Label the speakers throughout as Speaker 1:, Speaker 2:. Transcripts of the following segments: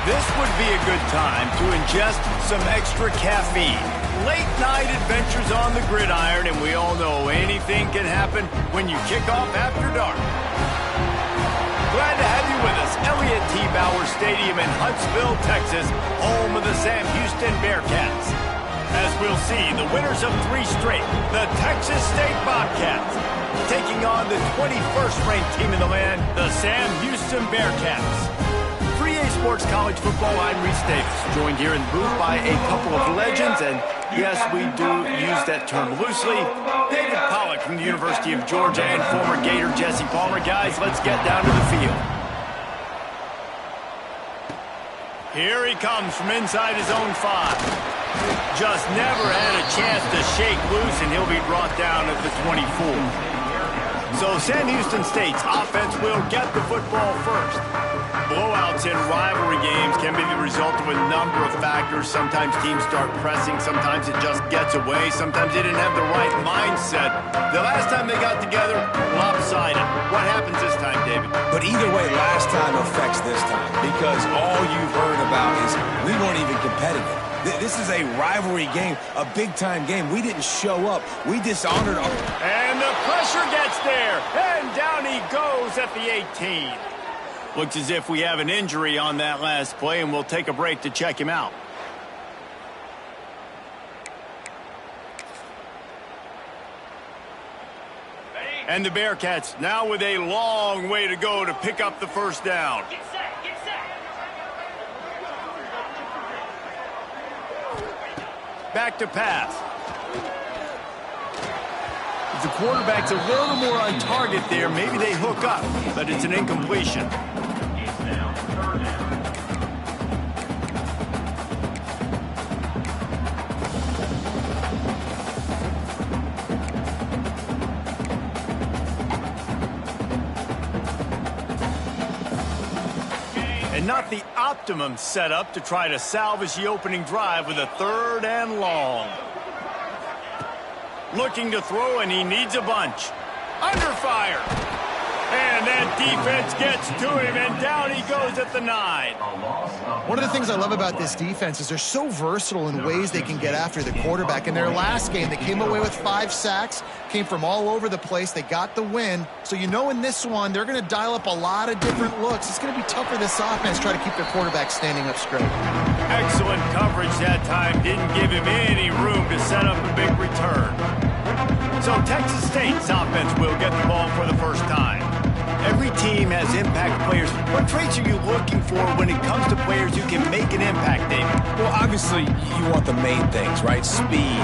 Speaker 1: This would be a good time to ingest some extra caffeine. Late night adventures on the gridiron, and we all know anything can happen when you kick off after dark. Glad to have you with us. Elliott T. Bauer Stadium in Huntsville, Texas, home of the Sam Houston Bearcats. As we'll see, the winners of 3 straight, the Texas State Bobcats, taking on the 21st ranked team in the land, the Sam Houston Bearcats. 3A Sports College Football, I'm Reese Davis, joined here in the booth by a couple of legends, and yes, we do use that term loosely. David Pollack from the University of Georgia and former Gator Jesse Palmer. Guys, let's get down to the field. Here he comes from inside his own 5. Just never had a chance to shake loose, and he'll be brought down at the 24. So Sam Houston State's offense will get the football first. Blowouts in rivalry games can be the result of a number of factors. Sometimes teams start pressing. Sometimes it just gets away. Sometimes they didn't have the right mindset. The last time they got together, lopsided. What happens this time, David?
Speaker 2: But either way, last time affects this time, because all you've heard about is we weren't even competitive. This is a rivalry game, a big-time game. We didn't show up. We dishonored our...
Speaker 1: And the pressure gets there. And down he goes at the 18. Looks as if we have an injury on that last play, and we'll take a break to check him out. And the Bearcats now with a long way to go to pick up the first down.
Speaker 3: Get set, get set.
Speaker 1: Back to pass. If the quarterback's a little more on target there, maybe they hook up, but it's an incompletion. And not the optimum setup to try to salvage the opening drive with a 3rd and long. Looking to throw, and he needs a bunch. Under fire. And that defense gets to him, and down he goes at the 9.
Speaker 4: One of the things I love about this defense is they're so versatile in ways they can get after the quarterback. In their last game, they came away with 5 sacks, came from all over the place. They got the win. So you know in this one, they're going to dial up a lot of different looks. It's going to be tough for this offense to try to keep their quarterback standing up straight.
Speaker 1: Excellent coverage that time. Didn't give him any room to set up a big return. So Texas State's offense will get the ball for the first time. Every team has impact players. What traits are you looking for when it comes to players who can make an impact, David?
Speaker 2: Well, obviously, you want the main things, right? Speed,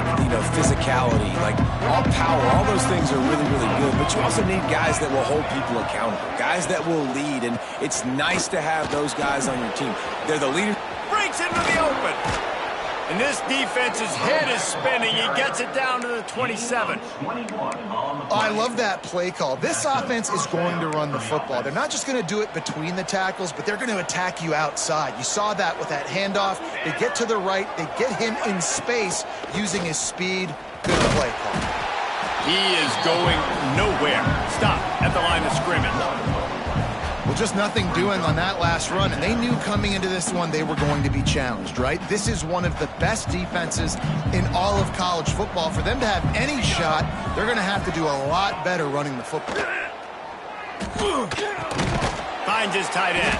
Speaker 2: physicality, like all power. All those things are really, really good. But you also need guys that will hold people accountable, guys that will lead. And it's nice to have those guys on your team. They're the leaders.
Speaker 1: Breaks into the open. And this defense's head is spinning. He gets it down to the 27.
Speaker 4: I love that play call. This offense is going to run the football. They're not just going to do it between the tackles, but they're going to attack you outside. You saw that with that handoff. They get to the right. They get him in space using his speed. Good play call.
Speaker 1: He is going nowhere. Stop at the line of scrimmage.
Speaker 4: Well, just nothing doing on that last run, and they knew coming into this one they were going to be challenged, right? This is one of the best defenses in all of college football. For them to have any shot, they're going to have to do a lot better running the football.
Speaker 1: Finds his tight end.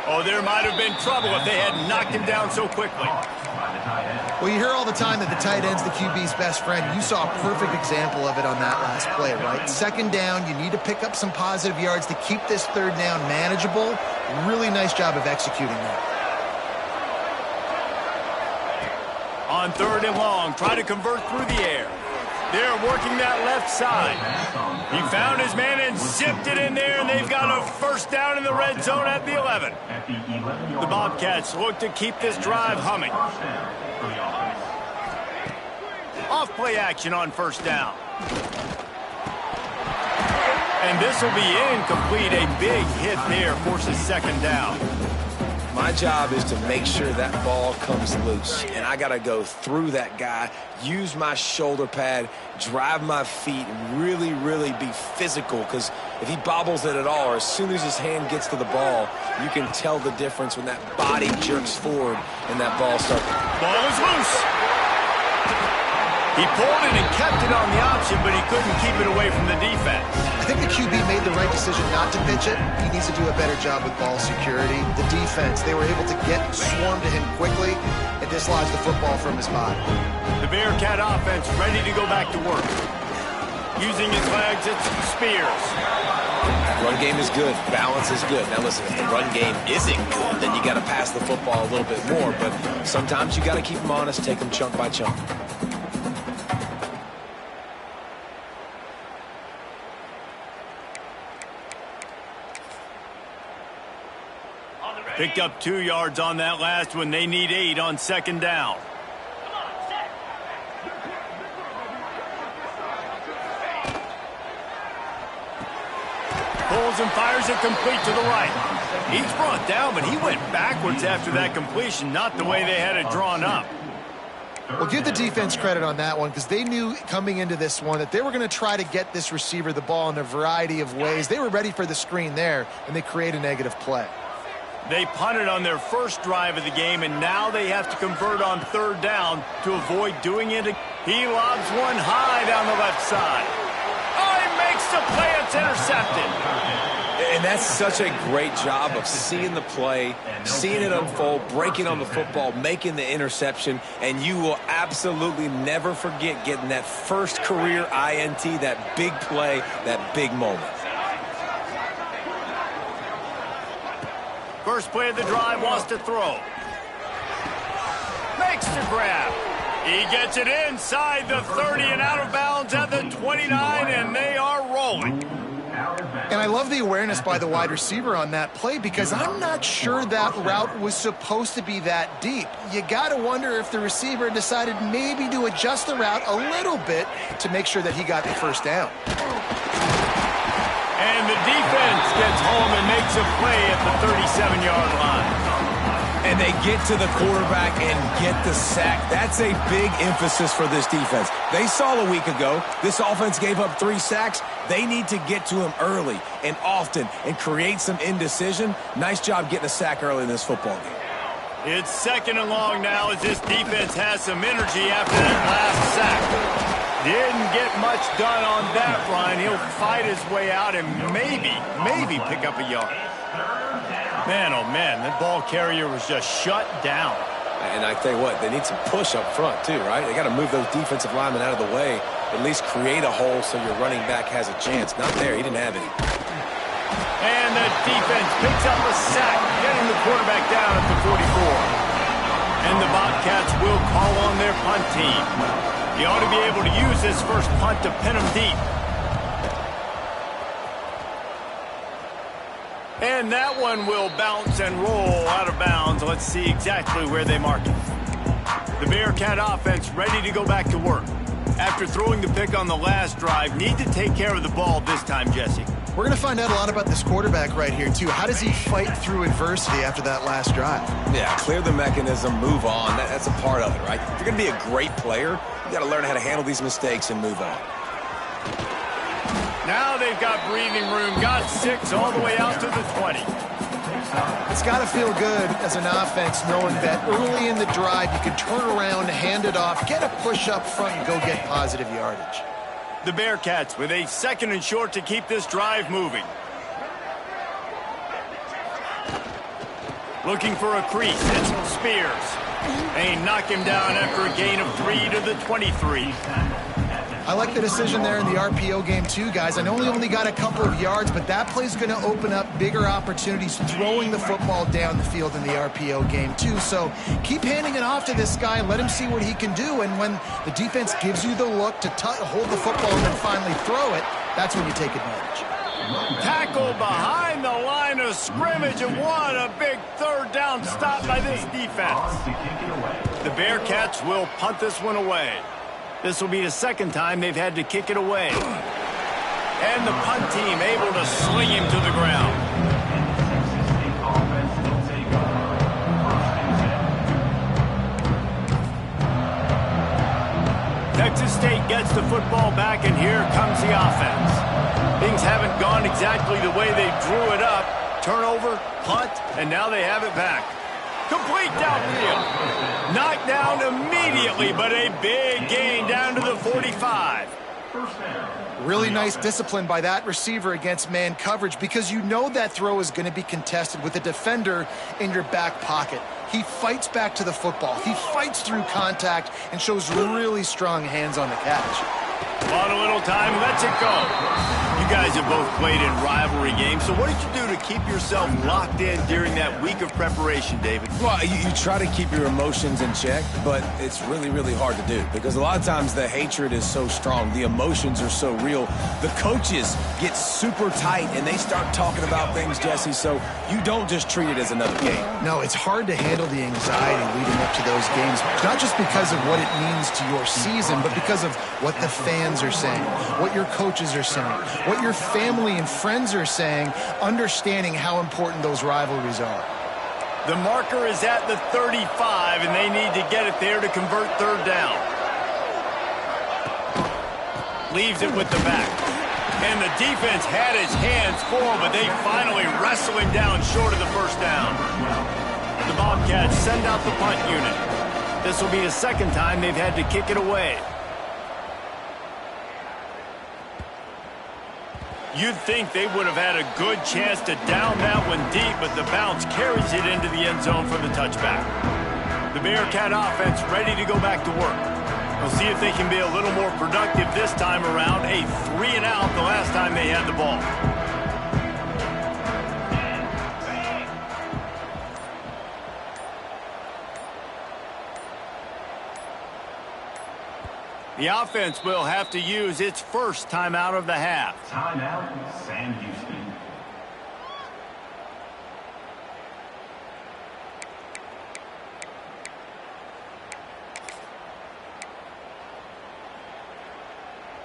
Speaker 1: Oh, there might have been trouble if they had knocked him down so quickly.
Speaker 4: Well, you hear all the time that the tight end's the QB's best friend. You saw a perfect example of it on that last play, right? 2nd down, you need to pick up some positive yards to keep this 3rd down manageable. Really nice job of executing that.
Speaker 1: On 3rd and long, try to convert through the air. They're working that left side. He found his man and zipped it in there, and they've got a first down in the red zone at the 11. The Bobcats look to keep this drive humming. Off play action on 1st down. And this will be incomplete. A big hit there forces 2nd down.
Speaker 2: My job is to make sure that ball comes loose, and I got to go through that guy, use my shoulder pad, drive my feet, and really, really be physical, because if he bobbles it at all, or as soon as his hand gets to the ball, you can tell the difference when that body jerks forward and that ball starts.
Speaker 1: Ball is loose. He pulled it and kept it on the option, but he couldn't keep it away from the defense.
Speaker 4: I think the QB made the right decision not to pitch it. He needs to do a better job with ball security. The defense, they were able to swarm to him quickly and dislodge the football from his body.
Speaker 1: The Bearcat offense ready to go back to work. Using his legs, it's Spears.
Speaker 2: Run game is good. Balance is good. Now listen, if the run game isn't good, then you got to pass the football a little bit more. But sometimes you got to keep them honest, take them chunk by chunk.
Speaker 1: Picked up 2 yards on that last one. They need 8 on second down. Pulls and fires it complete to the right. He's brought down, but he went backwards after that completion, not the way they had it drawn up.
Speaker 4: Well, give the defense credit on that one because they knew coming into this one that they were going to try to get this receiver the ball in a variety of ways. They were ready for the screen there, and they create a negative play.
Speaker 1: They punted on their first drive of the game, and now they have to convert on third down to avoid doing it. He lobs one high down the left side. Oh, he makes the play. It's intercepted.
Speaker 2: And that's such a great job of seeing the play, seeing it unfold, breaking on the football, making the interception, and you will absolutely never forget getting that first career INT, that big play, that big moment.
Speaker 1: First play of the drive, wants to throw. Makes the grab. He gets it inside the 30 and out of bounds at the 29, and they are rolling.
Speaker 4: And I love the awareness by the wide receiver on that play because I'm not sure that route was supposed to be that deep. You got to wonder if the receiver decided maybe to adjust the route a little bit to make sure that he got the first down.
Speaker 1: And the defense gets home and makes a play at the 37-yard line.
Speaker 2: And they get to the quarterback and get the sack. That's a big emphasis for this defense. They saw a week ago, this offense gave up 3 sacks. They need to get to him early and often and create some indecision. Nice job getting a sack early in this football game.
Speaker 1: It's second and long now as this defense has some energy after that last sack. Didn't get much done on that run. He'll fight his way out and maybe pick up a yard. Man, oh man, that ball carrier was just shut down.
Speaker 2: And I tell you what, they need some push up front too, right? They got to move those defensive linemen out of the way, at least create a hole so your running back has a chance. Not there, he didn't have any.
Speaker 1: And the defense picks up a sack, getting the quarterback down at the 44. And the Bobcats will call on their punt team. He ought to be able to use this first punt to pin him deep. And that one will bounce and roll out of bounds. Let's see exactly where they mark it. The Bearcat offense ready to go back to work. After throwing the pick on the last drive, need to take care of the ball this time, Jesse.
Speaker 4: We're going to find out a lot about this quarterback right here, too. How does he fight through adversity after that last drive?
Speaker 2: Yeah, clear the mechanism, move on. That's a part of it, right? If you're going to be a great player, you got to learn how to handle these mistakes and move on.
Speaker 1: Now they've got breathing room, got 6 all the way out to the 20.
Speaker 4: It's got to feel good as an offense knowing that early in the drive you can turn around, hand it off, get a push up front, and go get positive yardage.
Speaker 1: The Bearcats with a 2nd and short to keep this drive moving. Looking for a crease, it's Spears. They knock him down after a gain of 3 to the 23.
Speaker 4: I like the decision there in the RPO game too, guys. I know he only got a couple of yards, but that play's going to open up bigger opportunities throwing the football down the field in the RPO game too. So keep handing it off to this guy. Let him see what he can do. And when the defense gives you the look to hold the football and then finally throw it, that's when you take advantage.
Speaker 1: Tackle behind the line of scrimmage, and what a big 3rd down stop by this defense. The Bearcats will punt this one away. This will be the 2nd time they've had to kick it away. And the punt team able to sling him to the ground. gets the football back, and here comes the offense. Things haven't gone exactly the way they drew it up. Turnover, punt, and now they have it back. Complete downfield. Knocked down immediately, but a big gain down to the 45.
Speaker 4: Really nice discipline by that receiver against man coverage, because you know that throw is going to be contested with a defender in your back pocket. He fights back to the football. He fights through contact and shows really strong hands on the catch.
Speaker 1: On a little time, lets it go. You guys have both played in rivalry games, so what did you do to keep yourself locked in during that week of preparation, David?
Speaker 2: Well, you try to keep your emotions in check, but it's really, really hard to do because a lot of times the hatred is so strong. The emotions are so real. The coaches get super tight, and they start talking about things, Jesse, so you don't just treat it as another game.
Speaker 4: No, it's hard to handle the anxiety leading up to those games, not just because of what it means to your season, but because of what the fans are saying, what your coaches are saying, what your family and friends are saying, understanding how important those rivalries are.
Speaker 1: The marker is at the 35, and they need to get it there to convert third down. Leaves it with the back. And the defense had his hands full, but they finally wrestle him down short of the first down. The Bobcats send out the punt unit. This will be the second time they've had to kick it away. You'd think they would have had a good chance to down that one deep, but the bounce carries it into the end zone for the touchback. The Bearcat offense ready to go back to work. We'll see if they can be a little more productive this time around. A 3-and-out the last time they had the ball. The offense will have to use its first timeout of the half.
Speaker 3: Timeout, Sam Houston.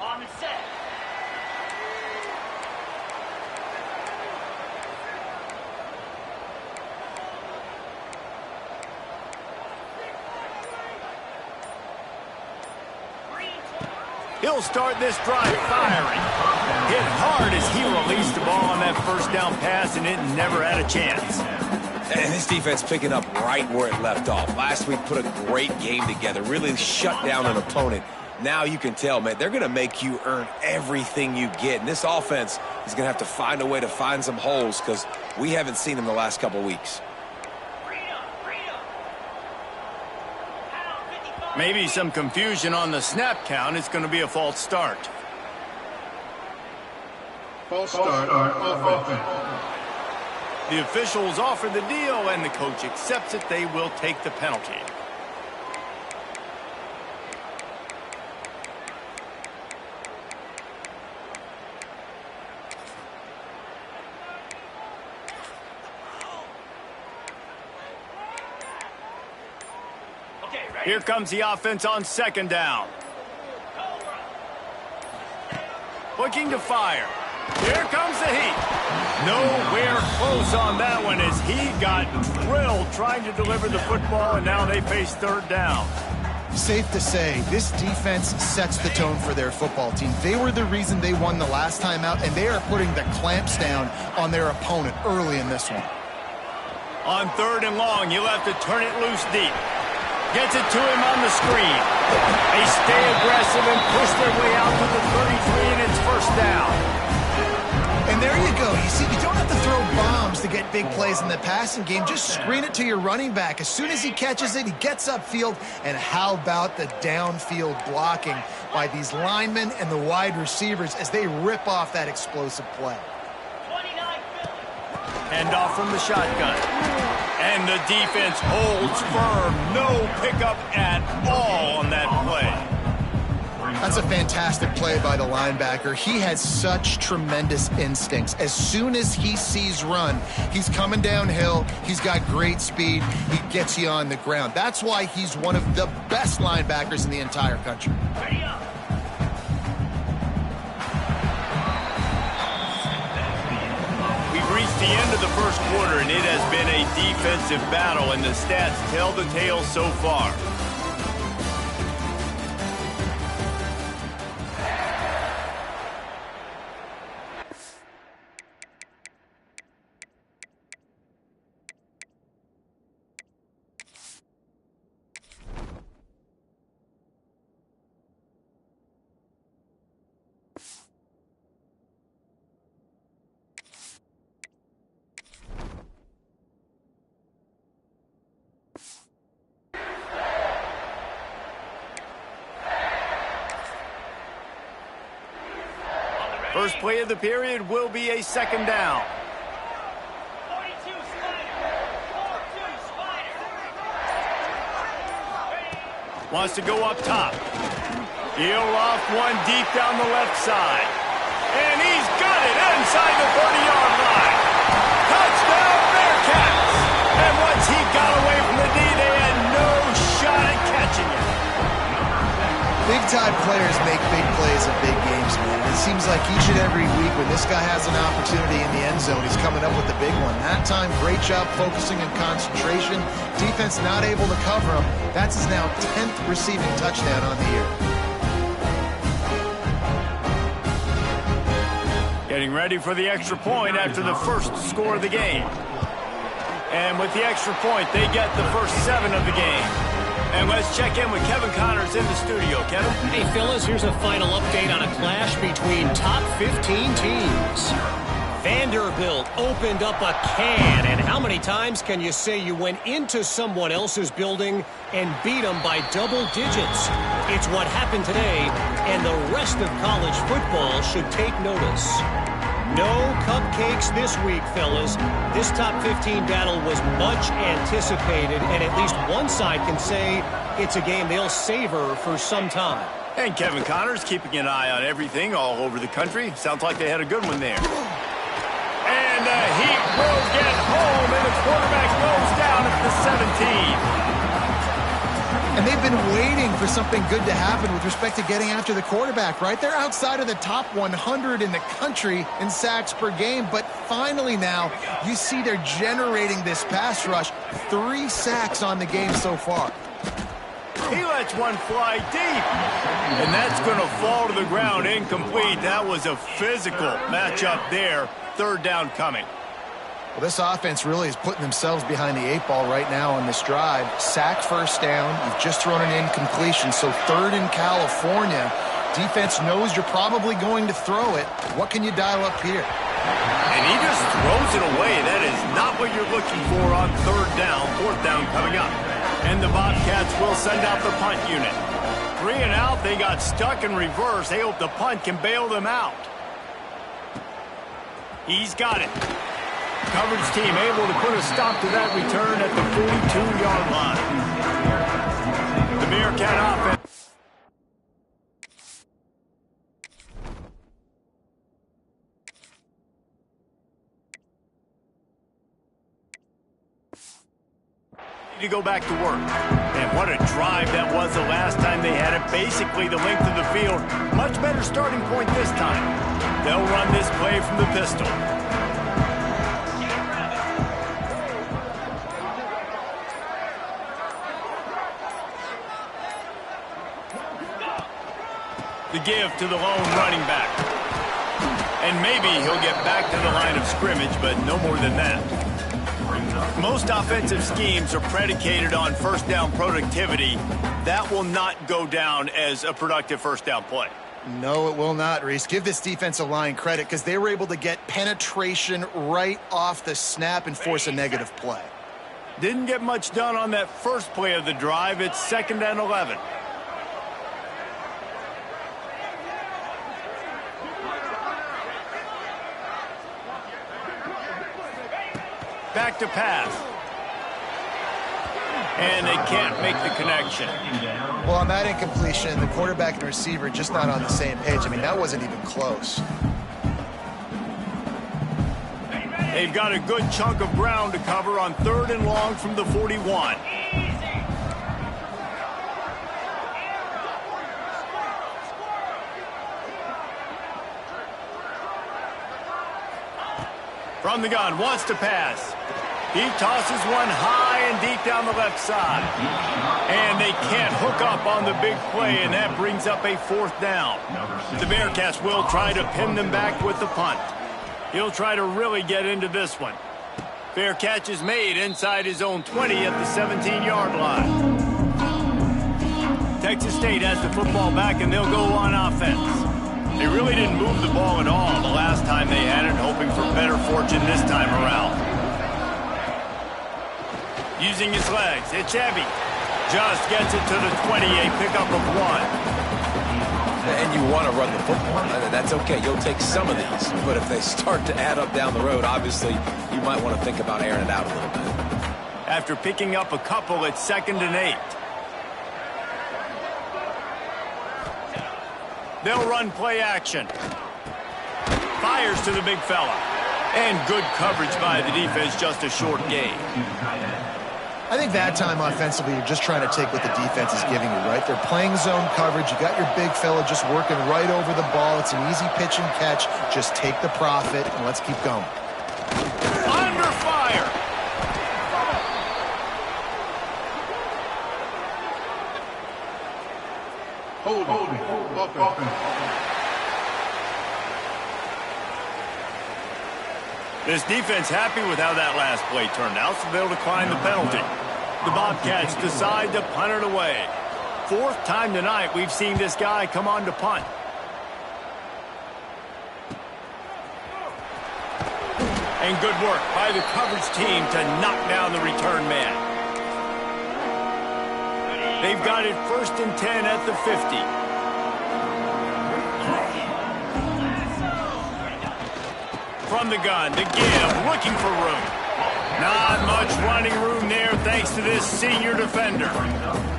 Speaker 5: On the set.
Speaker 1: He'll start this drive firing. Hit hard as he released the ball on that first down pass, and it never had a chance.
Speaker 2: And this defense picking up right where it left off. Last week put a great game together, really shut down an opponent. Now you can tell, man, they're going to make you earn everything you get. And this offense is going to have to find a way to find some holes because we haven't seen them the last couple weeks.
Speaker 1: Maybe some confusion on the snap count. It's going to be a false start.
Speaker 6: False start on offense.
Speaker 1: The officials offer the deal, and the coach accepts it. They will take the penalty. Here comes the offense on second down. Looking to fire. Here comes the heat. Nowhere close on that one as he got drilled trying to deliver the football, and now they face third down.
Speaker 4: Safe to say, this defense sets the tone for their football team. They were the reason they won the last time out, and they are putting the clamps down on their opponent early in this one.
Speaker 1: On third and long, you'll have to turn it loose deep. Gets it to him on the screen. They stay aggressive and push their way out to the 33, and it's first down.
Speaker 4: And there you go. You see, you don't have to throw bombs to get big plays in the passing game. Just screen it to your running back. As soon as he catches it, he gets upfield. And how about the downfield blocking by these linemen and the wide receivers as they rip off that explosive play.
Speaker 1: Handoff from the shotgun. And the defense holds firm. No pickup at all on that play.
Speaker 4: That's a fantastic play by the linebacker. He has such tremendous instincts. As soon as he sees run, he's coming downhill. He's got great speed. He gets you on the ground. That's why he's one of the best linebackers in the entire country.
Speaker 1: We've reached the end of the first quarter, and it has been a defensive battle, and the stats tell the tale so far. First play of the period will be a second down.
Speaker 5: 42 Spider. 42 Spider.
Speaker 1: Wants to go up top. He'll off one deep down the left side. And he's got it inside the 30-yard line. Touchdown, Bearcats! And once he got away from the D, they had no shot at catching it.
Speaker 4: Big-time players make big plays in big games, man. It seems like each and every week when this guy has an opportunity in the end zone, he's coming up with the big one. That time, great job focusing and concentration. Defense not able to cover him. That's his now 10th receiving touchdown on the year.
Speaker 1: Getting ready for the extra point after the first score of the game. And with the extra point, they get the first 7 of the game. And let's check in with Kevin Connors in the studio. Kevin?
Speaker 7: Hey, fellas, here's a final update on a clash between top 15 teams. Vanderbilt opened up a can, and how many times can you say you went into someone else's building and beat them by double digits? It's what happened today, and the rest of college football should take notice. No cupcakes this week, fellas. This top 15 battle was much anticipated, and at least one side can say it's a game they'll savor for some time.
Speaker 1: And Kevin Connors keeping an eye on everything all over the country. Sounds like they had a good one there. And he will get home, and the quarterback goes down at the 17.
Speaker 4: And they've been waiting for something good to happen with respect to getting after the quarterback, right? They're outside of the top 100 in the country in sacks per game, but finally now you see they're generating this pass rush. 3 sacks on the game so far.
Speaker 1: He lets one fly deep, and that's going to fall to the ground incomplete. That was a physical matchup there. Third down coming.
Speaker 4: Well, this offense really is putting themselves behind the 8 ball right now on this drive. Sack first down. You've just thrown an incompletion, so 3rd in California. Defense knows you're probably going to throw it. What can you dial up here?
Speaker 1: And he just throws it away. That is not what you're looking for on 3rd down. 4th down coming up. And the Bobcats will send out the punt unit. 3 and out. They got stuck in reverse. They hope the punt can bail them out. He's got it. Coverage team able to put a stop to that return at the 42-yard line. The Bearcat offense. To go back to work. And what a drive that was the last time they had it. Basically the length of the field. Much better starting point this time. They'll run this play from the pistol. The give to the lone running back. And maybe he'll get back to the line of scrimmage, but no more than that. Most offensive schemes are predicated on first down productivity. That will not go down as a productive first down play.
Speaker 4: No, it will not, Reese. Give this defensive line credit because they were able to get penetration right off the snap and force a negative play.
Speaker 1: Didn't get much done on that first play of the drive. It's 2nd and 11. Back to pass. And they can't make the connection.
Speaker 4: Well, on that incompletion, the quarterback and receiver just not on the same page. I mean, that wasn't even close.
Speaker 1: They've got a good chunk of ground to cover on 3rd and long from the 41. From the gun, wants to pass. He tosses one high and deep down the left side. And they can't hook up on the big play, and that brings up a 4th down. The Bearcats will try to pin them back with the punt. He'll try to really get into this one. Fair catch is made inside his own 20 at the 17-yard line. Texas State has the football back, and they'll go on offense. They really didn't move the ball at all the last time they had it, hoping for better fortune this time around. Using his legs, it's Ebby. Just gets it to the 20, a pickup of 1.
Speaker 2: And you want to run the football. That's okay. You'll take some of these. But if they start to add up down the road, obviously, you might want to think about airing it out a little bit.
Speaker 1: After picking up a couple, it's 2nd and 8. They'll run play action. Fires to the big fella. And good coverage by the defense, just a short gain.
Speaker 4: I think that time offensively, you're just trying to take what the defense is giving you, right? They're playing zone coverage. You got your big fella just working right over the ball. It's an easy pitch and catch. Just take the profit, and let's keep going.
Speaker 1: Under fire.
Speaker 6: Holding. Offense.
Speaker 1: This defense happy with how that last play turned out, so they'll decline the penalty. The Bobcats decide to punt it away. 4th time tonight we've seen this guy come on to punt. And good work by the coverage team to knock down the return man. They've got it 1st and 10 at the 50. From the gun, the give, looking for room. Not much running room there thanks to this senior defender.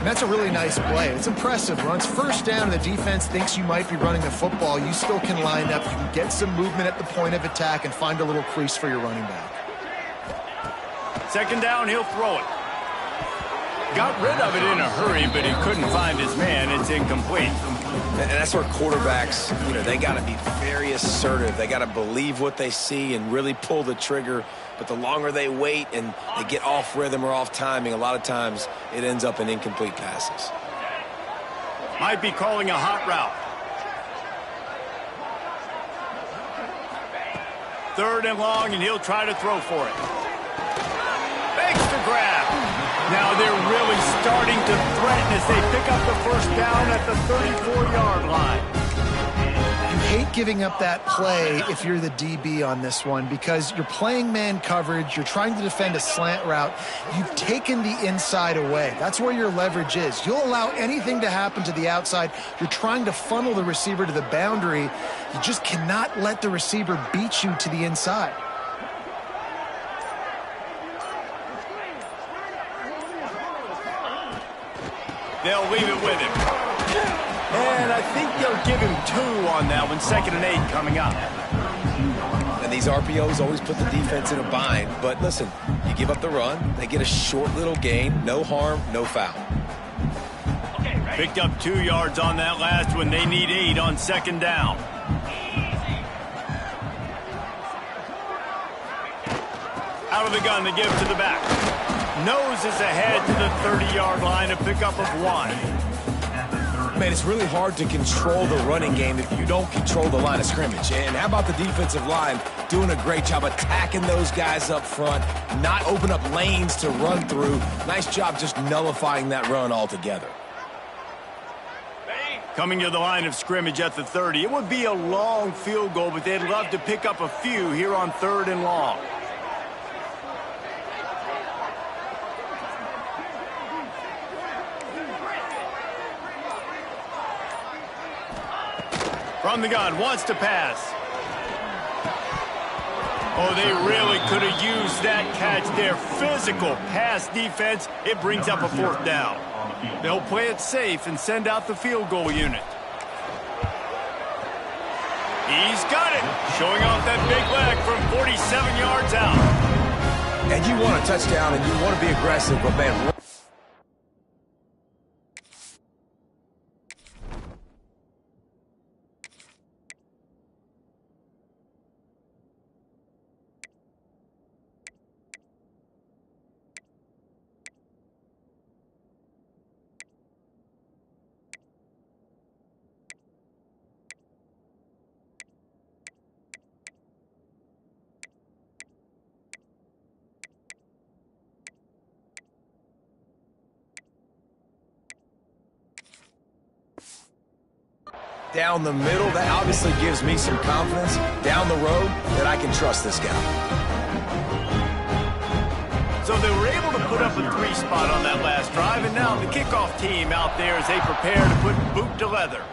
Speaker 4: That's a really nice play. It's impressive. Runs 1st down, and the defense thinks you might be running the football. You still can line up. You can get some movement at the point of attack and find a little crease for your running back.
Speaker 1: 2nd down, he'll throw it. Got rid of it in a hurry, but he couldn't find his man. It's incomplete.
Speaker 2: And that's where quarterbacks, they got to be very assertive. They got to believe what they see and really pull the trigger. But the longer they wait and they get off rhythm or off timing, a lot of times it ends up in incomplete passes.
Speaker 1: Might be calling a hot route. 3rd and long, and he'll try to throw for it. Makes the grab. Now they're really starting to threaten as they pick up the 1st down at the 34-yard line.
Speaker 4: You hate giving up that play if you're the DB on this one because you're playing man coverage. You're trying to defend a slant route. You've taken the inside away. That's where your leverage is. You'll allow anything to happen to the outside. You're trying to funnel the receiver to the boundary. You just cannot let the receiver beat you to the inside.
Speaker 1: They'll leave it with him. And I think they'll give him 2 on that one. 2nd and 8 coming up.
Speaker 2: And these RPOs always put the defense in a bind. But listen, you give up the run, they get a short little gain. No harm, no foul.
Speaker 1: Picked up 2 yards on that last one. They need 8 on 2nd down. Out of the gun, the give to the back. Noses ahead to the 30-yard line, a pickup of 1.
Speaker 2: Man, it's really hard to control the running game if you don't control the line of scrimmage. And how about the defensive line doing a great job attacking those guys up front, not open up lanes to run through. Nice job just nullifying that run altogether.
Speaker 1: Coming to the line of scrimmage at the 30. It would be a long field goal, but they'd love to pick up a few here on 3rd and long. From the gun, wants to pass. Oh, they really could have used that catch there. Physical pass defense. It brings up a 4th down. They'll play it safe and send out the field goal unit. He's got it. Showing off that big leg from 47 yards out.
Speaker 2: And you want a touchdown and you want to be aggressive, but man... down the middle, that obviously gives me some confidence down the road that I can trust this guy.
Speaker 1: So they were able to put up a 3 spot on that last drive, and now the kickoff team out there as they prepare to put boot to leather.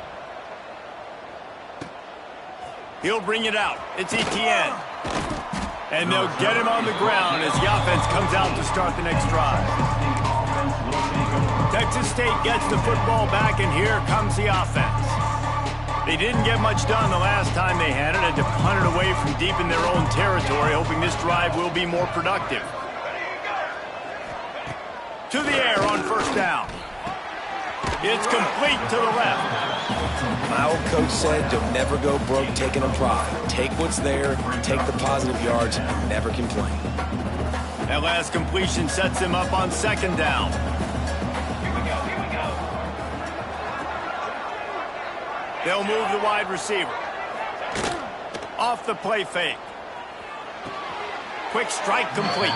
Speaker 1: He'll bring it out. It's Etienne. And they'll get him on the ground as the offense comes out to start the next drive. Texas State gets the football back, and here comes the offense. They didn't get much done the last time they had it. Had to punt it away from deep in their own territory, hoping this drive will be more productive. To the air on first down. It's complete to the left.
Speaker 2: My old coach said, don't never go broke taking a profit. Take what's there, take the positive yards, never complain.
Speaker 1: That last completion sets him up on second down. They'll move the wide receiver. Off the play fake. Quick strike complete.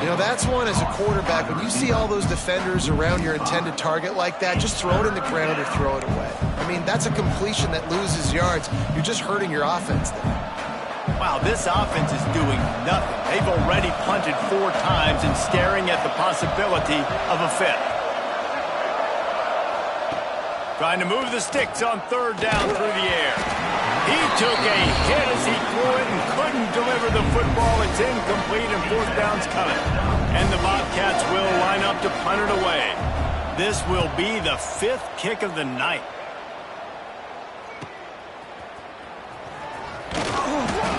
Speaker 4: You know, that's one as a quarterback. When you see all those defenders around your intended target like that, just throw it in the ground or throw it away. I mean, that's a completion that loses yards. You're just hurting your offense there.
Speaker 1: Wow, this offense is doing nothing. They've already punted 4 times and staring at the possibility of a fifth. Trying to move the sticks on third down through the air. He took a hit as he threw it and couldn't deliver the football. It's incomplete and fourth down's coming. And the Bobcats will line up to punt it away. This will be the 5th kick of the night.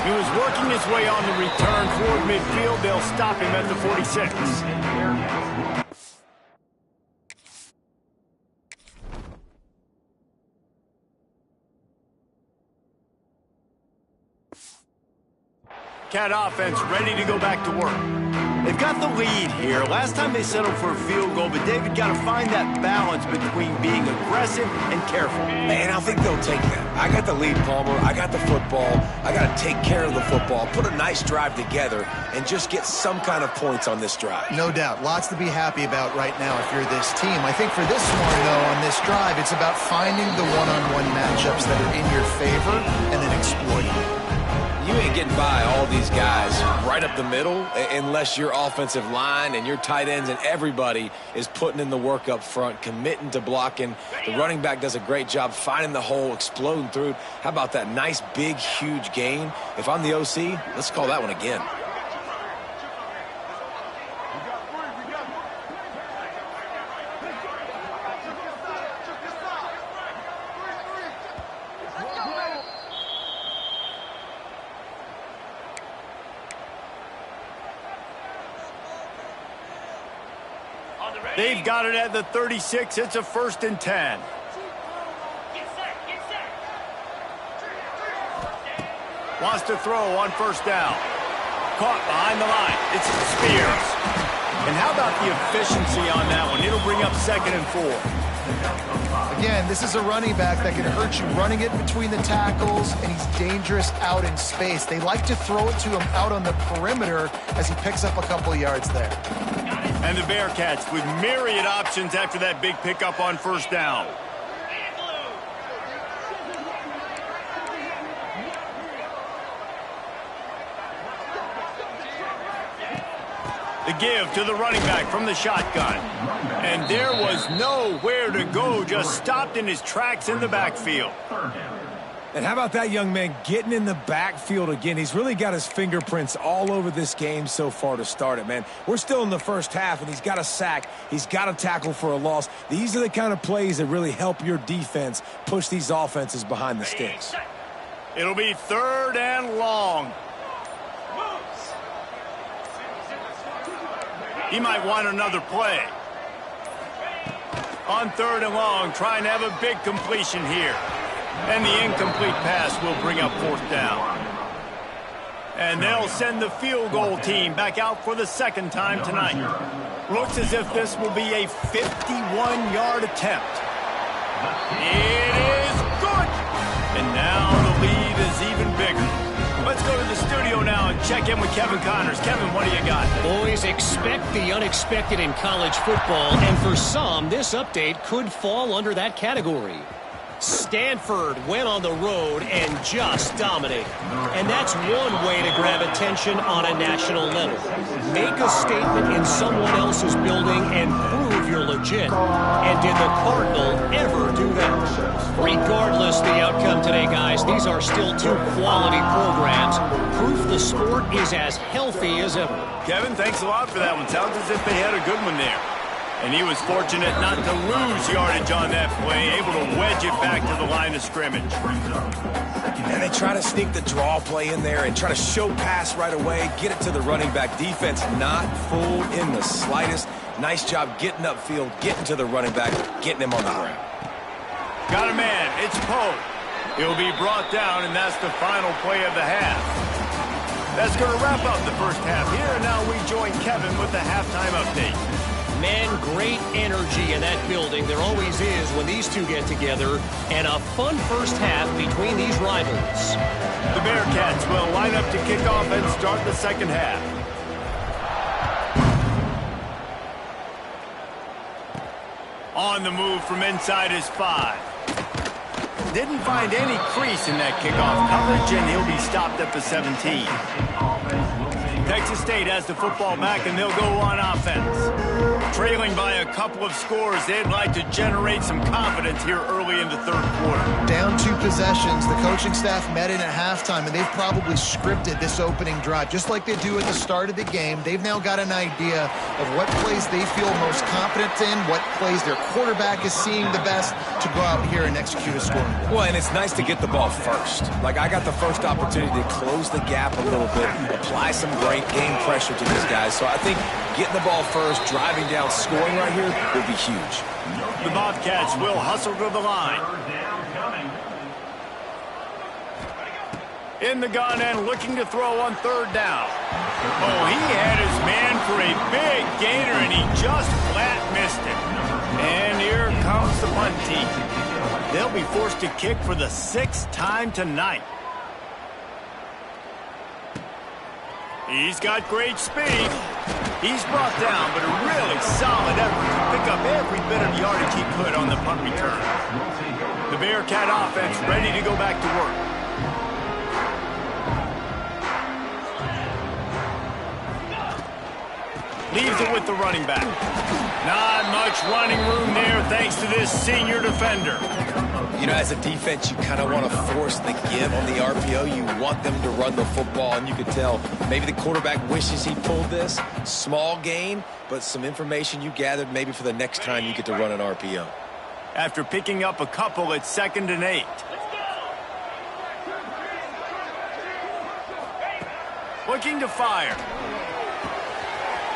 Speaker 1: He was working his way on the return toward midfield. They'll stop him at the 46. Cat offense ready to go back to work. They've got the lead here. Last time they settled for a field goal, but David got to find that balance between being aggressive and careful.
Speaker 2: Man, I think they'll take that. I got the lead, Palmer. I got the football. I got to take care of the football, put a nice drive together, and just get some kind of points on this drive.
Speaker 4: No doubt. Lots to be happy about right now if you're this team. I think for this one, though, on this drive, it's about finding the one-on-one matchups that are in your favor and then exploiting it.
Speaker 2: You ain't getting by all these guys right up the middle unless your offensive line and your tight ends and everybody is putting in the work up front, committing to blocking. The running back does a great job finding the hole, exploding through. How about that nice, big, huge gain? If I'm the OC, let's call that one again.
Speaker 1: They've got it at the 36. It's a 1st and 10. Wants to throw on first down. Caught behind the line. It's Spears. And how about the efficiency on that one? It'll bring up 2nd and 4.
Speaker 4: Again, this is a running back that can hurt you running it between the tackles, and he's dangerous out in space. They like to throw it to him out on the perimeter as he picks up a couple yards there.
Speaker 1: And the Bearcats with myriad options after that big pickup on first down. The give to the running back from the shotgun. And there was nowhere to go, just stopped in his tracks in the backfield.
Speaker 2: And how about that young man getting in the backfield again? He's really got his fingerprints all over this game so far to start it, man. We're still in the first half, and he's got a sack. He's got a tackle for a loss. These are the kind of plays that really help your defense push these offenses behind the sticks.
Speaker 1: It'll be 3rd and long. He might want another play. On 3rd and long, trying to have a big completion here. And the incomplete pass will bring up 4th down. And they'll send the field goal team back out for the 2nd time tonight. Looks as if this will be a 51-yard attempt. It is good! And now the lead is even bigger. Let's go to the studio now and check in with Kevin Connors. Kevin, what do you got?
Speaker 7: Boys, expect the unexpected in college football, and for some, this update could fall under that category. Stanford went on the road and just dominated. And that's one way to grab attention on a national level. Make a statement in someone else's building and prove you're legit. And did the Cardinal ever do that? Regardless the outcome today, guys, these are still two quality programs. Proof the sport is as healthy as ever.
Speaker 1: Kevin, thanks a lot for that one. Sounds as if they had a good one there. And he was fortunate not to lose yardage on that play, able to wedge it back to the line of scrimmage.
Speaker 2: And they try to sneak the draw play in there and try to show pass right away, get it to the running back. Defense not fooled in the slightest. Nice job getting upfield, getting to the running back, getting him on the ground.
Speaker 1: Got a man. It's Poe. He'll be brought down, and that's the final play of the half. That's going to wrap up the first half here, and now we join Kevin with the halftime update.
Speaker 7: Man, great energy in that building. There always is when these two get together. And a fun first half between these rivals.
Speaker 1: The Bearcats will line up to kick off and start the second half. On the move from inside his 5. Didn't find any crease in that kickoff coverage, and he'll be stopped at the 17. Texas State has the football back, and they'll go on offense. Trailing by a couple of scores, they'd like to generate some confidence here early in the third quarter.
Speaker 4: Down 2 possessions. The coaching staff met in at halftime, and they've probably scripted this opening drive. Just like they do at the start of the game, they've now got an idea of what plays they feel most confident in, what plays their quarterback is seeing the best to go out here and execute a scoring.
Speaker 2: Well, and it's nice to get the ball first. Like, I got the first opportunity to close the gap a little bit, apply some great game pressure to these guys. So I think getting the ball first, driving down, scoring right here will be huge.
Speaker 1: The Bobcats will hustle to the line. In the gun and looking to throw on third down. Oh, he had his man for a big gainer, and he just flat missed it. And here comes the punt team. They'll be forced to kick for the 6th time tonight. He's got great speed. He's brought down, but a really solid effort to pick up every bit of yardage he could on the punt return. The Bearcat offense ready to go back to work. Leaves it with the running back. Not much running room there thanks to this senior defender.
Speaker 2: You know, as a defense, you kind of want to force the give on the RPO. You want them to run the football, and you can tell maybe the quarterback wishes he pulled this. Small gain, but some information you gathered maybe for the next time you get to run an RPO.
Speaker 1: After picking up a couple, it's 2nd and 8. Looking to fire.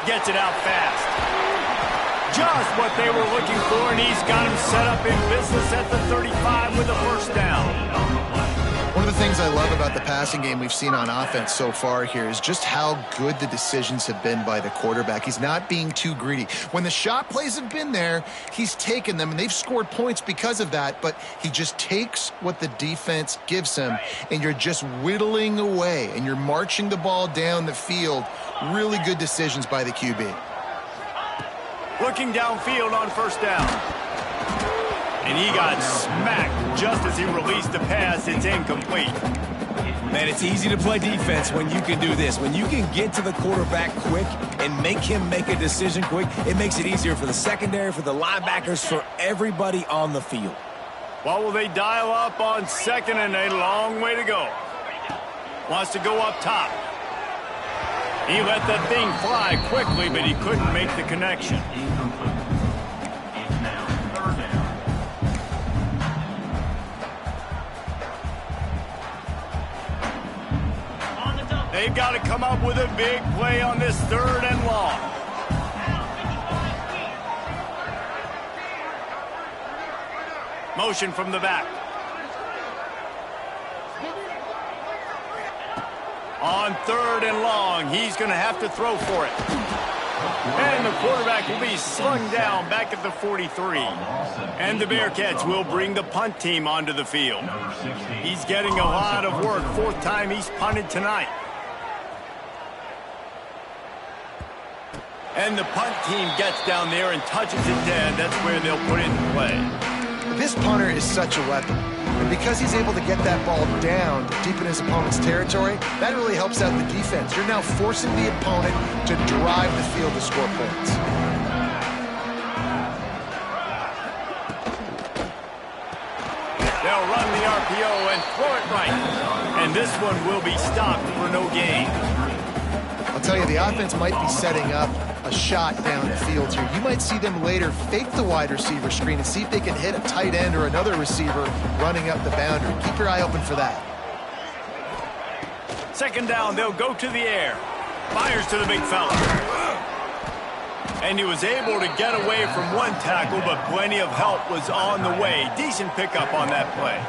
Speaker 1: Gets it out fast. Just what they were looking for, and he's got him set up in business at the 35 with a first down.
Speaker 4: One of the things I love about the passing game we've seen on offense so far here is just how good the decisions have been by the quarterback. He's not being too greedy. When the shot plays have been there, he's taken them, and they've scored points because of that, but he just takes what the defense gives him, and you're just whittling away, and you're marching the ball down the field. Really good decisions by the QB.
Speaker 1: Looking downfield on first down. And he got smacked just as he released the pass. It's incomplete.
Speaker 2: Man, it's easy to play defense when you can do this. When you can get to the quarterback quick and make him make a decision quick, it makes it easier for the secondary, for the linebackers, for everybody on the field.
Speaker 1: What will they dial up on 2nd and a long way to go? Wants to go up top. He let that thing fly quickly, but he couldn't make the connection. They've got to come up with a big play on this 3rd and long. Motion from the back. On 3rd and long, he's going to have to throw for it. And the quarterback will be slung down back at the 43. And the Bearcats will bring the punt team onto the field. He's getting a lot of work. 4th time he's punted tonight. And the punt team gets down there and touches it dead. That's where they'll put it in play.
Speaker 4: This punter is such a weapon. And because he's able to get that ball down deep in his opponent's territory, that really helps out the defense. You're now forcing the opponent to drive the field to score points.
Speaker 1: They'll run the RPO and throw it right. And this one will be stopped for no gain.
Speaker 4: I'll tell you, the offense might be setting up a shot down the field here. You might see them later fake the wide receiver screen and see if they can hit a tight end or another receiver running up the boundary. Keep your eye open for that.
Speaker 1: Second down, they'll go to the air. Fires to the big fella. And he was able to get away from one tackle, but plenty of help was on the way. Decent pickup on that play.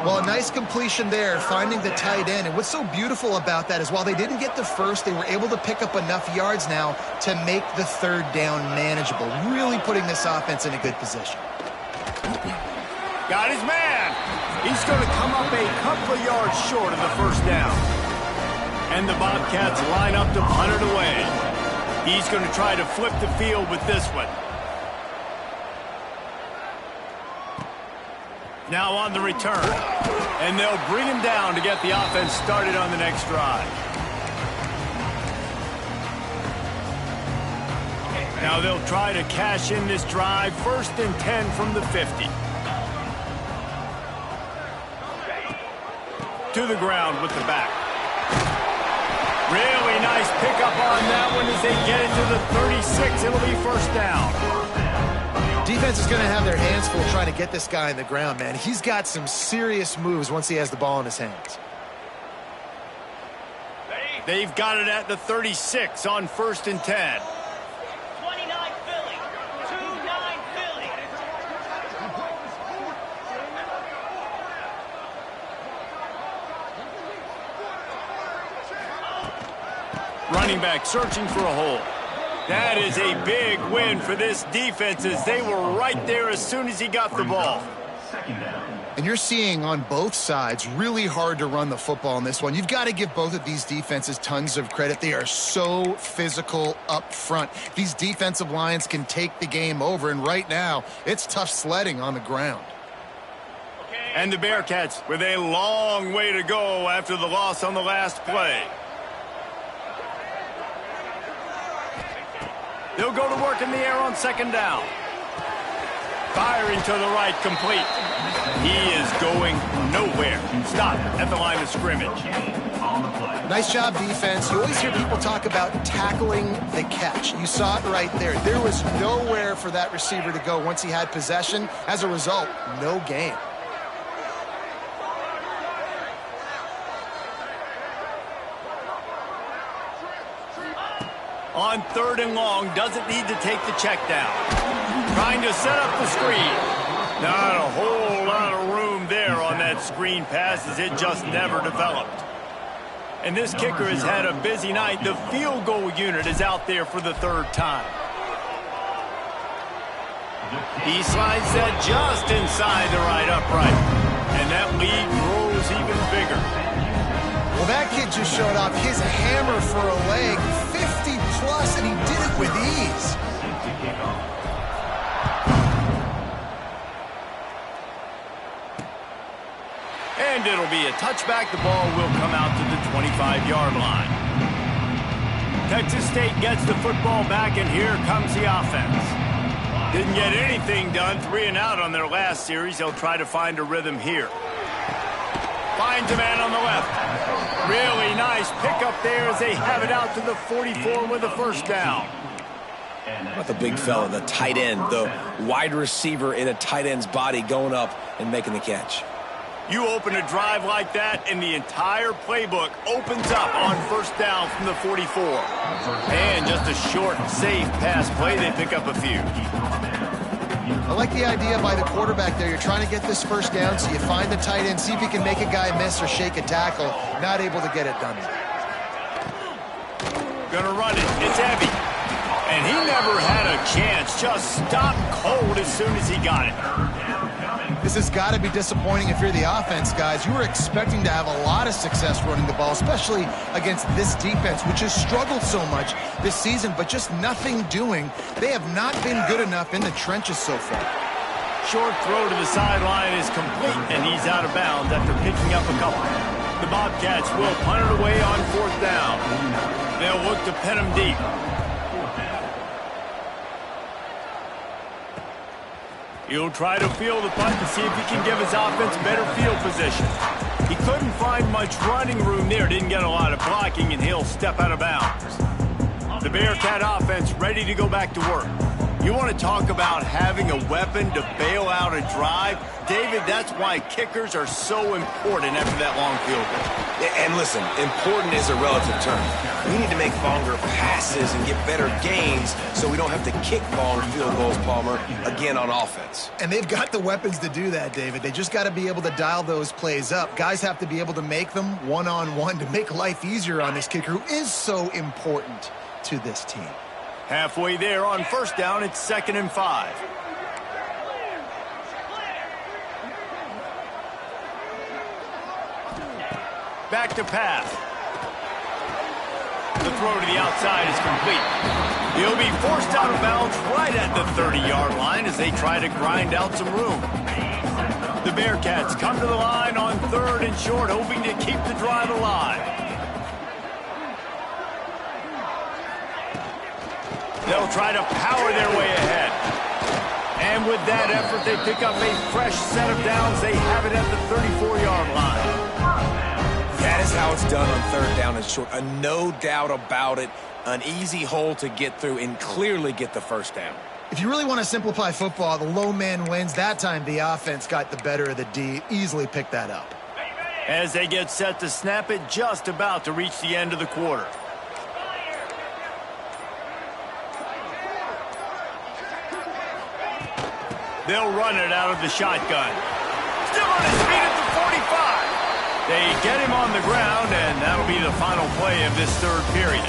Speaker 4: Well, a nice completion there, finding the tight end. And what's so beautiful about that is while they didn't get the first, they were able to pick up enough yards now to make the third down manageable, really putting this offense in a good position.
Speaker 1: Got his man. He's going to come up a couple of yards short of the first down. And the Bobcats line up to punt it away. He's going to try to flip the field with this one. Now on the return. And they'll bring him down to get the offense started on the next drive. Now they'll try to cash in this drive. 1st and 10 from the 50. To the ground with the back. Really nice pickup on that one as they get it to the 36. It'll be first down.
Speaker 4: Defense is going to have their hands full trying to get this guy in the ground, man. He's got some serious moves once he has the ball in his hands.
Speaker 1: They've got it at the 36 on 1st and 10.
Speaker 5: 29 Philly. 2-9 Philly.
Speaker 1: Running back searching for a hole. That is a big win for this defense as they were right there as soon as he got the ball.
Speaker 4: And you're seeing on both sides really hard to run the football in this one. You've got to give both of these defenses tons of credit. They are so physical up front. These defensive lines can take the game over, and right now it's tough sledding on the ground.
Speaker 1: And the Bearcats with a long way to go after the loss on the last play. They'll go to work in the air on 2nd down. Firing to the right, complete. He is going nowhere. Stop at the line of scrimmage.
Speaker 4: Nice job, defense. You always hear people talk about tackling the catch. You saw it right there. There was nowhere for that receiver to go once he had possession. As a result, no gain.
Speaker 1: On 3rd and long, doesn't need to take the check down. Trying to set up the screen. Not a whole lot of room there on that screen pass as it just never developed. And this kicker has had a busy night. The field goal unit is out there for the 3rd time. He slides that just inside the right upright. And that lead grows even bigger.
Speaker 4: Well, that kid just showed off his hammer for a leg, 50-plus, and he did it with ease.
Speaker 1: And it'll be a touchback. The ball will come out to the 25-yard line. Texas State gets the football back, and here comes the offense. Didn't get anything done, 3 and out on their last series. They'll try to find a rhythm here. Finds a man on the left. Really nice pickup there as they have it out to the 44 with a first down.
Speaker 2: Not the big fella, the tight end, the wide receiver in a tight end's body going up and making the catch.
Speaker 1: You open a drive like that, and the entire playbook opens up on first down from the 44. And just a short, safe pass play, they pick up a few.
Speaker 4: I like the idea by the quarterback there. You're trying to get this first down, so you find the tight end, see if you can make a guy miss or shake a tackle. Not able to get it done.
Speaker 1: Gonna run it. It's heavy. And he never had a chance. Just stopped cold as soon as he got it.
Speaker 4: This has got to be disappointing if you're the offense, guys. You were expecting to have a lot of success running the ball, especially against this defense, which has struggled so much this season, but just nothing doing. They have not been good enough in the trenches so far.
Speaker 1: Short throw to the sideline is complete, and he's out of bounds after picking up a couple. The Bobcats will punt it away on 4th down. They'll look to pin him deep. He'll try to field the punt to see if he can give his offense better field position. He couldn't find much running room there, didn't get a lot of blocking, and he'll step out of bounds. The Bearcat offense ready to go back to work. You want to talk about having a weapon to bail out a drive? David, that's why kickers are so important after that long field goal.
Speaker 2: And listen, important is a relative term. We need to make longer passes and get better gains so we don't have to kick long field goals, Palmer, again on offense.
Speaker 4: And they've got the weapons to do that, David. They just got to be able to dial those plays up. Guys have to be able to make them one-on-one to make life easier on this kicker who is so important to this team.
Speaker 1: Halfway there on 1st down, it's 2nd and 5. Back to pass. The throw to the outside is complete. He'll be forced out of bounds right at the 30-yard line as they try to grind out some room. The Bearcats come to the line on 3rd and short, hoping to keep the drive alive. They'll try to power their way ahead. And with that effort, they pick up a fresh set of downs. They have it at the 34-yard line.
Speaker 2: That is how it's done on 3rd down and short. No doubt about it. An easy hole to get through and clearly get the 1st down.
Speaker 4: If you really want to simplify football, the low man wins. That time the offense got the better of the D. Easily picked that up.
Speaker 1: As they get set to snap it, just about to reach the end of the quarter. They'll run it out of the shotgun. Still on his feet at the 45. They get him on the ground, and that'll be the final play of this 3rd period.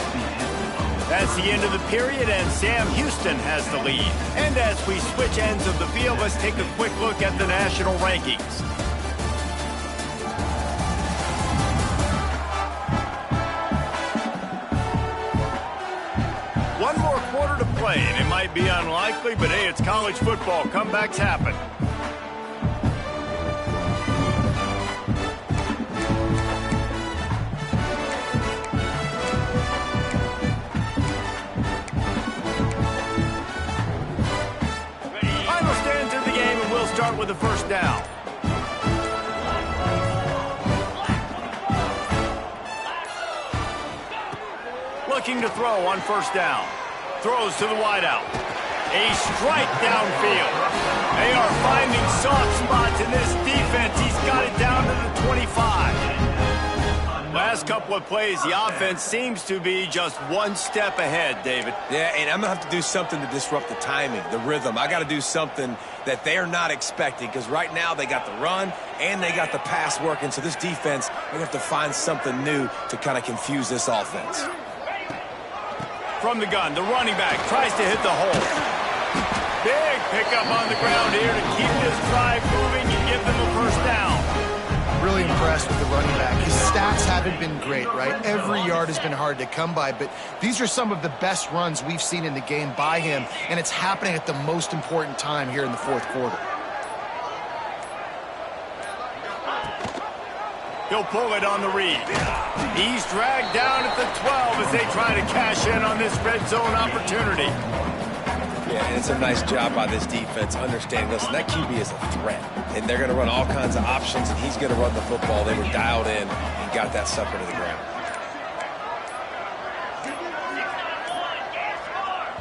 Speaker 1: That's the end of the period, and Sam Houston has the lead. And as we switch ends of the field, let's take a quick look at the national rankings. One more quarter to play, and it might be unlikely, but hey, it's college football. Comebacks happen. Final stands of the game, and we'll start with the 1st down. Looking to throw on 1st down. Throws to the wideout. A strike downfield. They are finding soft spots in this defense. He's got it down to the 25. Last couple of plays, the offense seems to be just one step ahead, David.
Speaker 2: Yeah, and I'm going to have to do something to disrupt the timing, the rhythm. I got to do something that they're not expecting because right now they got the run and they got the pass working. So this defense, they have to find something new to kind of confuse this offense.
Speaker 1: From the gun, the running back tries to hit the hole. Big pickup on the ground here to keep this drive moving and give them a 1st down.
Speaker 4: Really impressed with the running back. His stats haven't been great, right? Every yard has been hard to come by, but these are some of the best runs we've seen in the game by him, and it's happening at the most important time here in the 4th quarter.
Speaker 1: He'll pull it on the read. He's dragged down at the 12 as they try to cash in on this red zone opportunity.
Speaker 2: Yeah, and it's a nice job by this defense understanding, listen, that QB is a threat. And they're going to run all kinds of options, and he's going to run the football. They were dialed in and got that sucker to the ground.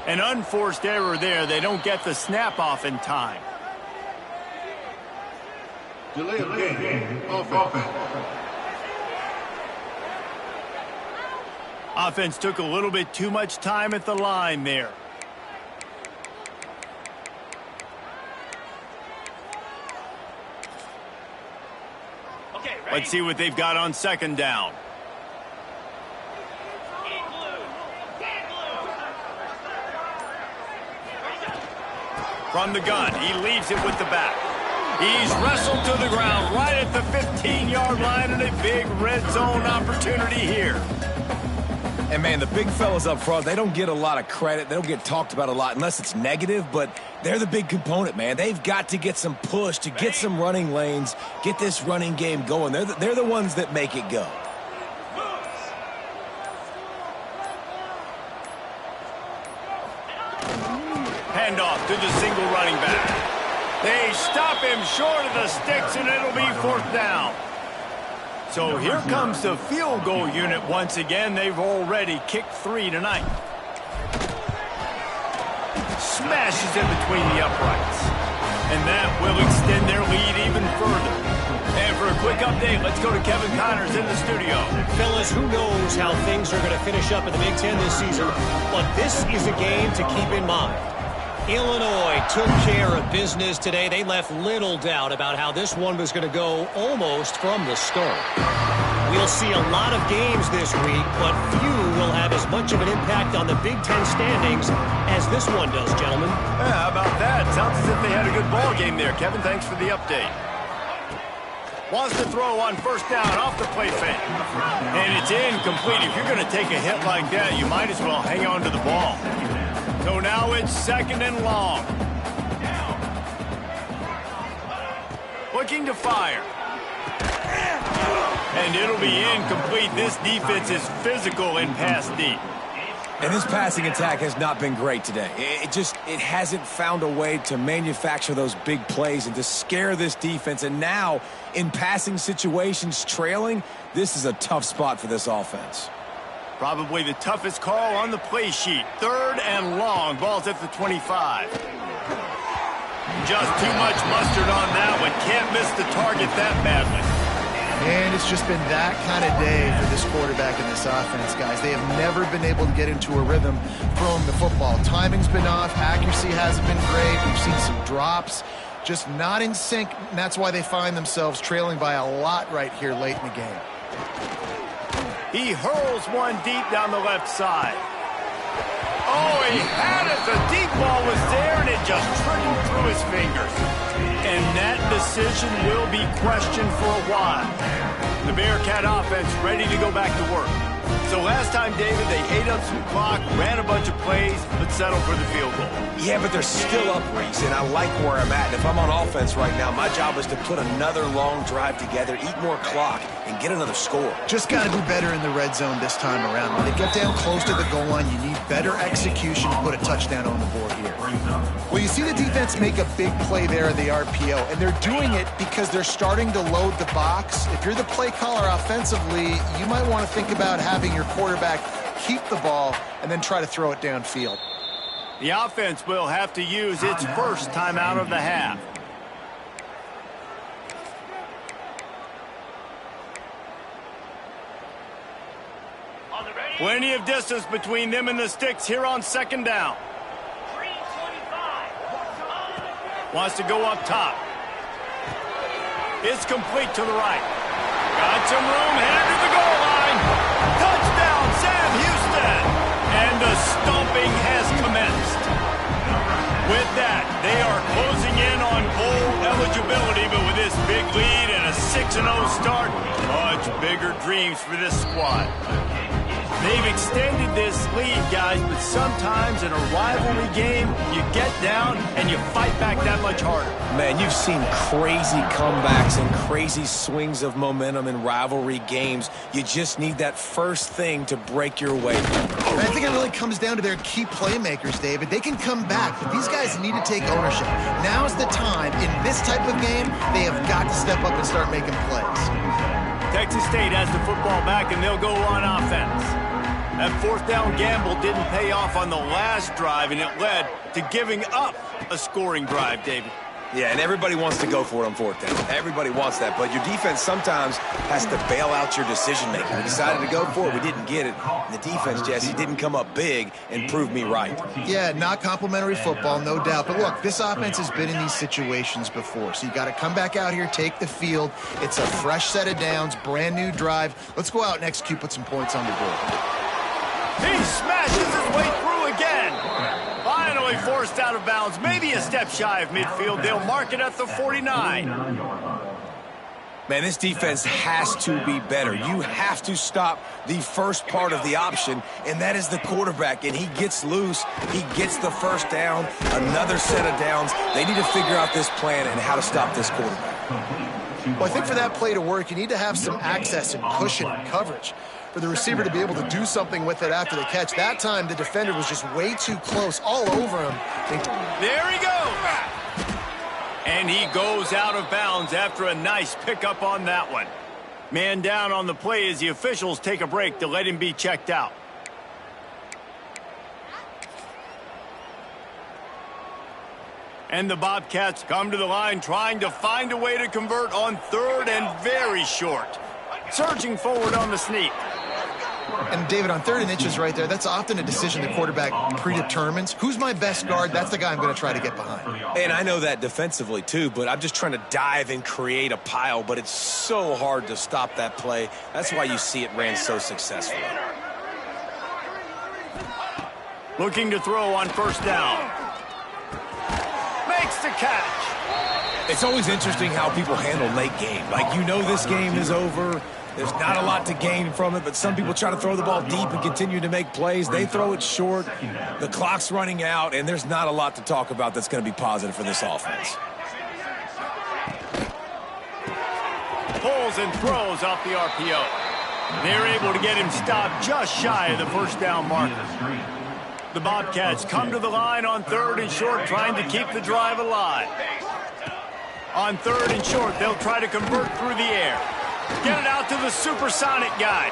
Speaker 1: An unforced error there. They don't get the snap off in time.
Speaker 6: Delay of game. Offense.
Speaker 1: Offense took a little bit too much time at the line there.
Speaker 5: Okay, ready?
Speaker 1: Let's see what they've got on 2nd down.
Speaker 5: Get blue. Get blue.
Speaker 1: From the gun, he leaves it with the back. He's wrestled to the ground right at the 15-yard line, and a big red zone opportunity here.
Speaker 2: And, man, the big fellas up front, they don't get a lot of credit. They don't get talked about a lot unless it's negative, but they're the big component, man. They've got to get some push, to get some running lanes, get this running game going. They're the ones that make it go.
Speaker 1: Handoff to the single running back. They stop him short of the sticks, and it'll be 4th down. So here comes the field goal unit once again. They've already kicked 3 tonight. Smashes in between the uprights. And that will extend their lead even further. And for a quick update, let's go to Kevin Connors in the studio.
Speaker 7: Fellas, who knows how things are going to finish up in the Big Ten this season, but this is a game to keep in mind. Illinois took care of business today. They left little doubt about how this one was going to go almost from the start. We'll see a lot of games this week, but few will have as much of an impact on the Big Ten standings as this one does, gentlemen.
Speaker 1: Yeah, how about that? Sounds as if they had a good ball game there. Kevin, thanks for the update. Wants to throw on 1st down off the play fake. And it's incomplete. If you're going to take a hit like that, you might as well hang on to the ball. So now it's 2nd and long. Looking to fire. And it'll be incomplete. This defense is physical in pass deep.
Speaker 2: And this passing attack has not been great today. It hasn't found a way to manufacture those big plays and to scare this defense. And now, in passing situations, trailing, this is a tough spot for this offense.
Speaker 1: Probably the toughest call on the play sheet. 3rd and long. Ball's at the 25. Just too much mustard on that one. Can't miss the target that badly.
Speaker 4: And it's just been that kind of day for this quarterback and this offense, guys. They have never been able to get into a rhythm throwing the football. Timing's been off. Accuracy hasn't been great. We've seen some drops. Just not in sync, and that's why they find themselves trailing by a lot right here late in the game.
Speaker 1: He hurls one deep down the left side. Oh, he had it. The deep ball was there, and it just trickled through his fingers. And that decision will be questioned for a while. The Bearcat offense ready to go back to work. So last time, David, they ate up some clock, ran a bunch of plays, but settled for the field goal.
Speaker 2: Yeah, but they're still up, Reese, and I like where I'm at. And if I'm on offense right now, my job is to put another long drive together, eat more clock, and get another score.
Speaker 4: Just got to do better in the red zone this time around. When they get down close to the goal line, you need better execution to put a touchdown on the board here. Well, you see the defense make a big play there in the RPO, and they're doing it because they're starting to load the box. If you're the play caller offensively, you might want to think about having your quarterback keep the ball and then try to throw it downfield.
Speaker 1: The offense will have to use its first timeout of the half. Plenty of distance between them and the sticks here on 2nd down. Wants to go up top. It's complete to the right. Got some room, headed to the goal line. Touchdown, Sam Houston. And the stomping has commenced. With that, they are closing in on bowl eligibility, but with this big lead and a 6-0 start, much bigger dreams for this squad. They've extended this lead, guys, but sometimes in a rivalry game, you get down and you fight back that much harder.
Speaker 2: Man, you've seen crazy comebacks and crazy swings of momentum in rivalry games. You just need that first thing to break your way.
Speaker 4: I think it really comes down to their key playmakers, David. They can come back, but these guys need to take ownership. Now's the time. In this type of game, they have got to step up and start making plays.
Speaker 1: Texas State has the football back, and they'll go on offense. That 4th down gamble didn't pay off on the last drive, and it led to giving up a scoring drive, David.
Speaker 2: Yeah, and everybody wants to go for it on 4th down. Everybody wants that, but your defense sometimes has to bail out your decision-making. We decided to go for it. We didn't get it. And the defense, Jesse, didn't come up big and prove me right.
Speaker 4: Yeah, not complimentary football, no doubt. But look, this offense has been in these situations before, so you got to come back out here, take the field. It's a fresh set of downs, brand new drive. Let's go out and execute, put some points on the board.
Speaker 1: He smashes his way through again. Finally forced out of bounds, maybe a step shy of midfield. They'll mark it at the 49.
Speaker 2: Man, this defense has to be better. You have to stop the first part of the option, and that is the quarterback. And he gets loose. He gets the first down, another set of downs. They need to figure out this plan and how to stop this quarterback.
Speaker 4: Well, I think for that play to work, you need to have some access and cushion and coverage for the receiver to be able to do something with it after the catch. That time, the defender was just way too close, all over him.
Speaker 1: There he goes. And he goes out of bounds after a nice pickup on that one. Man down on the play as the officials take a break to let him be checked out. And the Bobcats come to the line trying to find a way to convert on third and very short. Surging forward on the sneak.
Speaker 4: And, David, on 3rd and inches right there, that's often a decision the quarterback predetermines. Who's my best guard? That's the guy I'm going to try to get behind.
Speaker 2: And I know that defensively, too, but I'm just trying to dive and create a pile, but it's so hard to stop that play. That's why you see it ran so successfully.
Speaker 1: Looking to throw on first down. Makes the catch.
Speaker 2: It's always interesting how people handle late game. Like, you know this game is over. There's not a lot to gain from it, but some people try to throw the ball deep and continue to make plays. They throw it short. The clock's running out, and there's not a lot to talk about that's going to be positive for this offense.
Speaker 1: Pulls and throws off the RPO. They're able to get him stopped just shy of the first down marker. The Bobcats come to the line on 3rd and short, trying to keep the drive alive. On 3rd and short, they'll try to convert through the air. Get it out to the supersonic guy.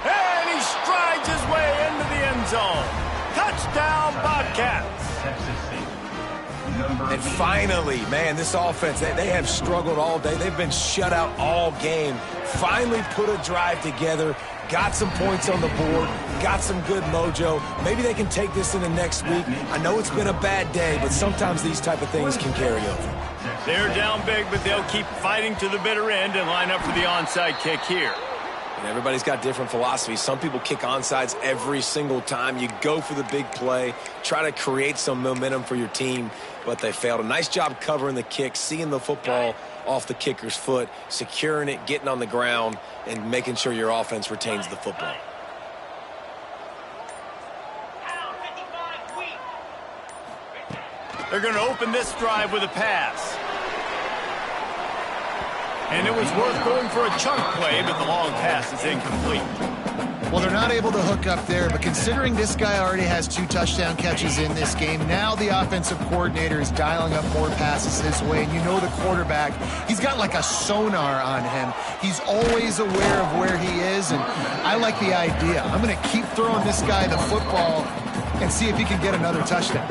Speaker 1: And he strides his way into the end zone. Touchdown, Bobcats.
Speaker 2: And finally, man, this offense, they have struggled all day. They've been shut out all game. Finally put a drive together, got some points on the board, got some good mojo. Maybe they can take this into next week. I know it's been a bad day, but sometimes these type of things can carry over.
Speaker 1: They're down big, but they'll keep fighting to the bitter end and line up for the onside kick here.
Speaker 2: And everybody's got different philosophies. Some people kick onsides every single time. You go for the big play, try to create some momentum for your team, but they failed. A nice job covering the kick, seeing the football off the kicker's foot, securing it, getting on the ground, and making sure your offense retains the football.
Speaker 1: They're going to open this drive with a pass. And it was worth going for a chunk play, but the long pass is incomplete.
Speaker 4: Well, they're not able to hook up there, but considering this guy already has 2 touchdown catches in this game, now the offensive coordinator is dialing up more passes his way. And you know the quarterback, he's got like a sonar on him. He's always aware of where he is, and I like the idea. I'm going to keep throwing this guy the football and see if he can get another touchdown.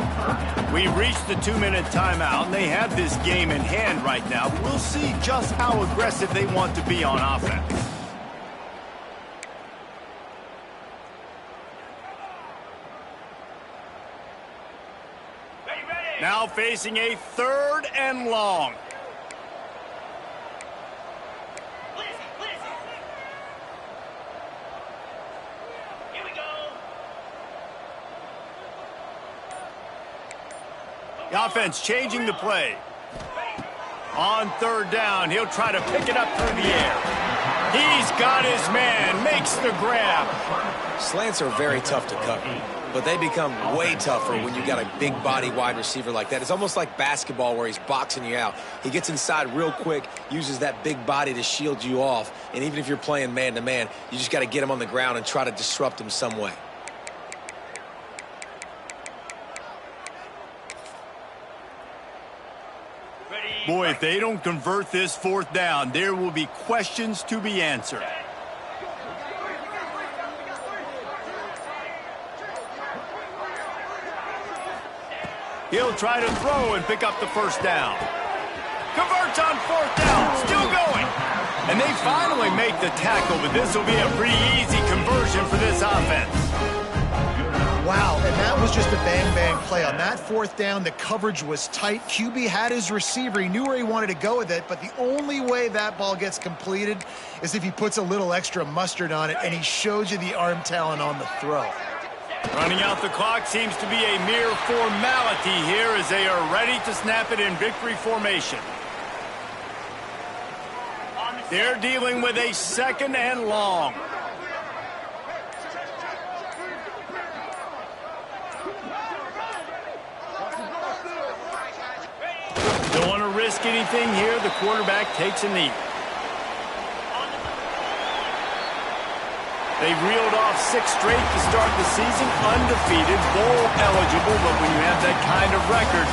Speaker 1: We reached the 2-minute timeout, and they have this game in hand right now. We'll see just how aggressive they want to be on offense. Now facing a 3rd and long.
Speaker 5: Here we go.
Speaker 1: The offense changing the play. On 3rd down, he'll try to pick it up through the air. He's got his man, makes the grab.
Speaker 2: Slants are very tough to cover, but they become way tougher when you got a big body wide receiver like that. It's almost like basketball where he's boxing you out. He gets inside real quick, uses that big body to shield you off, and even if you're playing man-to-man, you just got to get him on the ground and try to disrupt him some way.
Speaker 1: Boy, if they don't convert this 4th down, there will be questions to be answered. He'll try to throw and pick up the first down. Converts on 4th down, still going. And they finally make the tackle, but this will be a pretty easy conversion for this offense.
Speaker 4: Wow, and that was just a bang-bang play. On that 4th down, the coverage was tight. QB had his receiver. He knew where he wanted to go with it, but the only way that ball gets completed is if he puts a little extra mustard on it, and he shows you the arm talent on the throw.
Speaker 1: Running out the clock seems to be a mere formality here as they are ready to snap it in victory formation. They're dealing with a 2nd and long. Don't want to risk anything here. The quarterback takes a knee. They've reeled off 6 straight to start the season, undefeated, bowl eligible, but when you have that kind of record,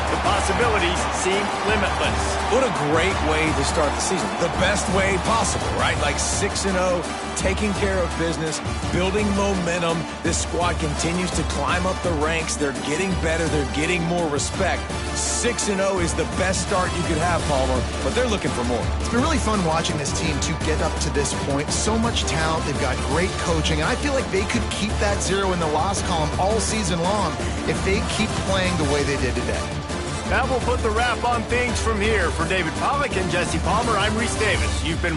Speaker 1: the possibilities seem limitless.
Speaker 2: What a great way to start the season. The best way possible, right? Like 6-0, taking care of business, building momentum. This squad continues to climb up the ranks. They're getting better. They're getting more respect. 6-0 is the best start you could have, Palmer, but they're looking for more.
Speaker 4: It's been really fun watching this team to get up to this point. So much talent. They've got great coaching, and I feel like they could keep that 0 in the loss column all season long if they keep playing the way they did today.
Speaker 1: That will put the wrap on things from here. For David Pollack and Jesse Palmer, I'm Reese Davis. You've been